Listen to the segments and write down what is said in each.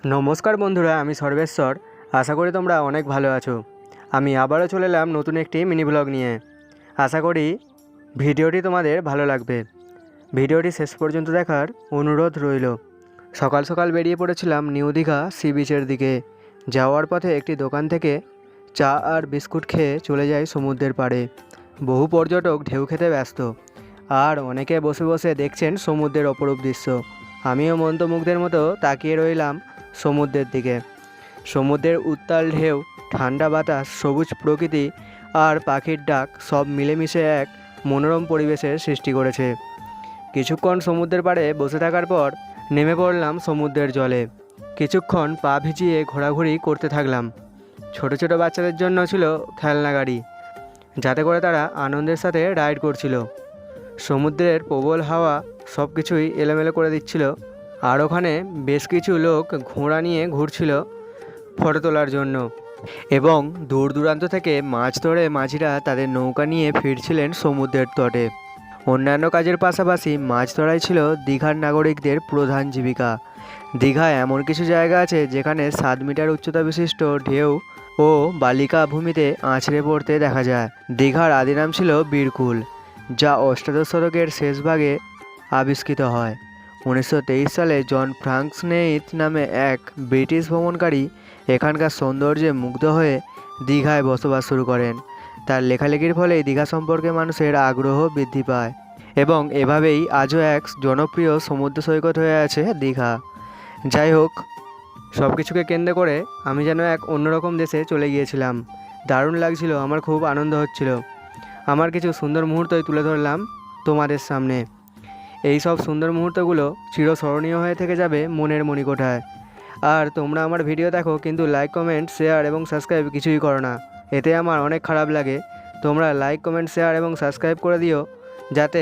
নমস্কার বন্ধুরা, আমি সর্বেশ্বর। আশা করি তোমরা অনেক ভালো আছো। আমি আবারও চলে এলাম নতুন একটি মিনি ব্লগ নিয়ে। আশা করি ভিডিওটি তোমাদের ভালো লাগবে। ভিডিওটি শেষ পর্যন্ত দেখার অনুরোধ রইল। সকাল সকাল বেরিয়ে পড়েছিলাম নিউ দীঘা সি বিচের দিকে। যাওয়ার পথে একটি দোকান থেকে চা আর বিস্কুট খেয়ে চলে যাই সমুদ্রের পাড়ে। বহু পর্যটক ঢেউ খেতে ব্যস্ত, আর অনেকে বসে বসে দেখছেন সমুদ্রের অপরূপ দৃশ্য। আমিও মন্ত্রমুগ্ধের মতো তাকিয়ে রইলাম সমুদ্রের দিকে। সমুদ্রের উত্তাল ঢেউ, ঠান্ডা বাতাস, সবুজ প্রকৃতি আর পাখির ডাক সব মিলেমিশে এক মনোরম পরিবেশের সৃষ্টি করেছে। কিছুক্ষণ সমুদ্রের পাড়ে বসে থাকার পর নেমে পড়লাম সমুদ্রের জলে। কিছুক্ষণ পা ভিজিয়ে ঘোরাঘুরি করতে থাকলাম। ছোট ছোট বাচ্চাদের জন্য ছিল খেলনা গাড়ি, যাতে করে তারা আনন্দের সাথে রাইড করছিল। সমুদ্রের প্রবল হাওয়া সব কিছুই এলোমেলো করে দিচ্ছিল। আর ওখানে বেশ কিছু লোক ঘোড়া নিয়ে ঘুরছিল ফটো তোলার জন্য, এবং দূর দূরান্ত থেকে মাছ ধরে মাঝিরা তাদের নৌকা নিয়ে ফিরছিলেন সমুদ্রের তটে। অন্যান্য কাজের পাশাপাশি মাছ ধরাই ছিল দীঘার নাগরিকদের প্রধান জীবিকা। দীঘায় এমন কিছু জায়গা আছে যেখানে 7 মিটার উচ্চতা বিশিষ্ট ঢেউ ও বালিকা ভূমিতে আছড়ে পড়তে দেখা যায়। দীঘার আদি নাম ছিল বীরকুল, যা অষ্টাদশ শতকের শেষ ভাগে আবিষ্কৃত হয়। 1923 সালে জন ফ্রাঙ্কসনেইথ নামে এক ব্রিটিশ ভ্রমণকারী এখানকার সৌন্দর্যে মুগ্ধ হয়ে দীঘায় বসবাস শুরু করেন। তার লেখালেখির ফলেই দীঘা সম্পর্কে মানুষের আগ্রহ বৃদ্ধি পায়, এবং এভাবেই আজও এক জনপ্রিয় সমুদ্র সৈকত হয়ে আছে দীঘা। যাই হোক, সব কিছুকে কেন্দ্র করে আমি যেন এক অন্যরকম দেশে চলে গিয়েছিলাম। দারুণ লাগছিল, আমার খুব আনন্দ হচ্ছিল। আমার কিছু সুন্দর মুহূর্তই তুলে ধরলাম তোমাদের সামনে। এই সব সুন্দর মুহূর্তগুলো চিরস্মরণীয় হয়ে থেকে যাবে মনের মণিকোঠায়। আর তোমরা আমার ভিডিও দেখো, কিন্তু লাইক, কমেন্ট, শেয়ার এবং সাবস্ক্রাইব কিছুই করো না। এতে আমার অনেক খারাপ লাগে। তোমরা লাইক, কমেন্ট, শেয়ার এবং সাবস্ক্রাইব করে দিও, যাতে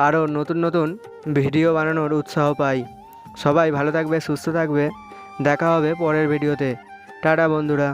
আরও নতুন নতুন ভিডিও বানানোর উৎসাহ পাই। সবাই ভালো থাকবে, সুস্থ থাকবে। দেখা হবে পরের ভিডিওতে। টাটা বন্ধুরা।